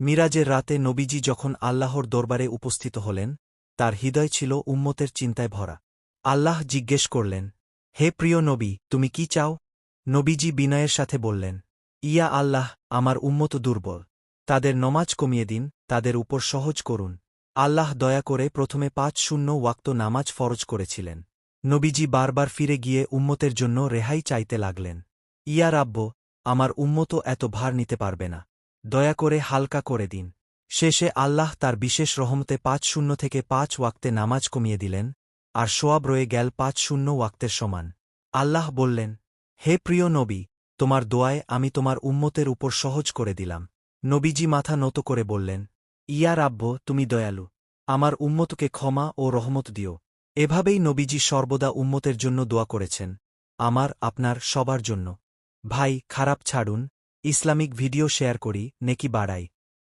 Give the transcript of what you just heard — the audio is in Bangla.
মিরাজের রাতে নবীজি যখন আল্লাহর দরবারে উপস্থিত হলেন, তার হৃদয় ছিল উম্মতের চিন্তায় ভরা। আল্লাহ জিজ্ঞেস করলেন, হে প্রিয় নবী, তুমি কি চাও? নবীজি বিনয়ের সাথে বললেন, ইয়া আল্লাহ, আমার উম্মত দুর্বল। তাদের নমাজ কমিয়ে দিন, তাদের উপর সহজ করুন। আল্লাহ দয়া করে প্রথমে ৫ ওয়াক্ত নামাজ ফরজ করেছিলেন। নবীজি বারবার ফিরে গিয়ে উম্মতের জন্য রেহাই চাইতে লাগলেন। ইয়া রাব্ব, আমার উম্মত এত ভার নিতে পারবে না। দয়া করে হালকা করে দিন। শেষে আল্লাহ তার বিশেষ রহমতে ৫ থেকে ৫ ওয়াক্তে নামাজ কমিয়ে দিলেন, আর সোয়াব রয়ে গেল ৫ ওয়াক্তের সমান। আল্লাহ বললেন, হে প্রিয় নবী, তোমার দোয়ায় আমি তোমার উম্মতের উপর সহজ করে দিলাম। নবীজি মাথা নত করে বললেন, ইয়া রাব্ব, তুমি দয়ালু। আমার উম্মতকে ক্ষমা ও রহমত দিও। এভাবেই নবীজি সর্বদা উম্মতের জন্য দোয়া করেছেন, আমার, আপনার, সবার জন্য। ভাই, খারাপ ছাড়ুন, ইসলামিক ভিডিও শেয়ার করি, নেকি বাড়াই।